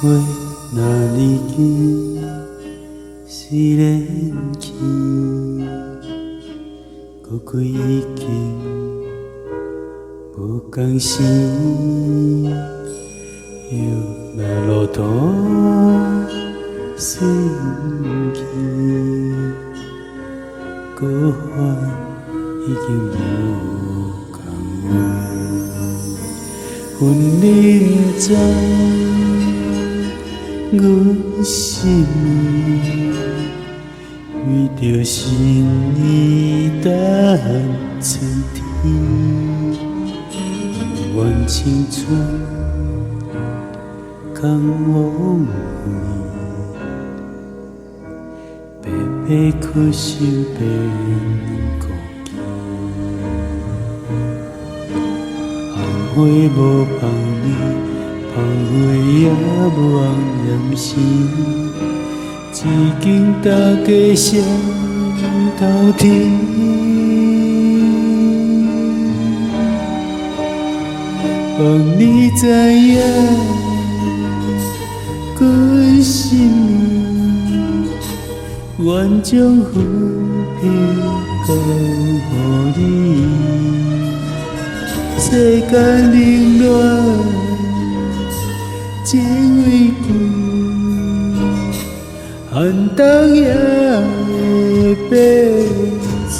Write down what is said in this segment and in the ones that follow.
花若离去，虽然去，搁开已经无共时。叶若落土碎去，搁还已经无共味。阮认真。阮心为着心意等春天，阮青春空枉费，白白苦守变孤寂，红花无芳味。芳花也无红艳时，至今大家双头天。望你知影，阮心意，愿将分别交予你。世间冷暖。情为贵，寒冬也会变春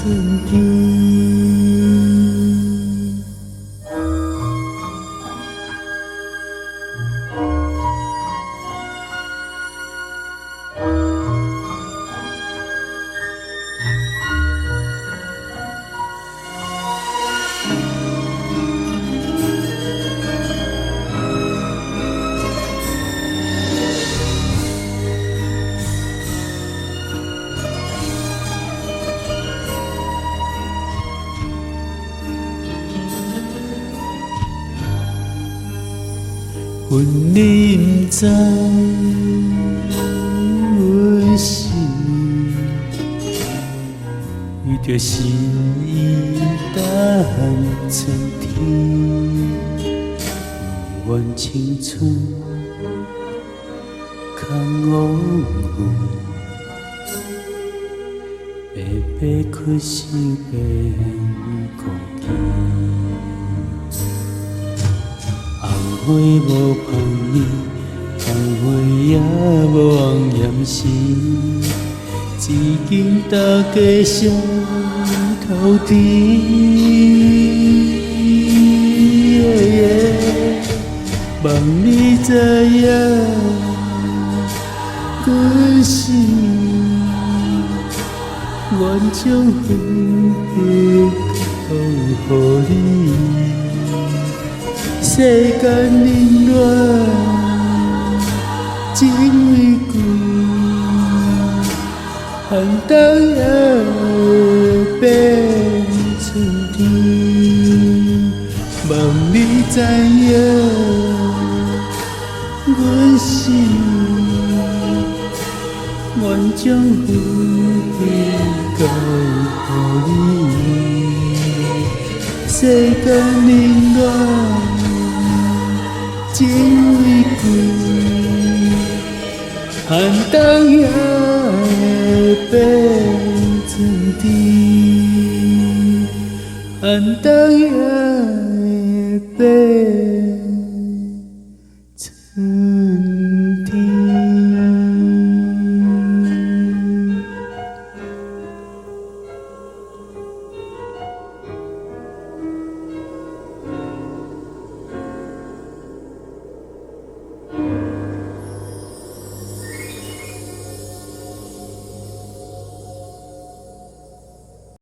天。阮认知，阮心为着心意等春天，愿青春空枉费，白白苦守变孤寂。红花无芳味，芳花也无红艳时，至今大家双头甜。望你知影，阮心愿将分别交予你。世间冷暖，情为贵，寒冬也会变春天。望你知影，阮心愿将分别交予你。世间冷暖。情为贵，寒冬也会变春天，寒冬也会变。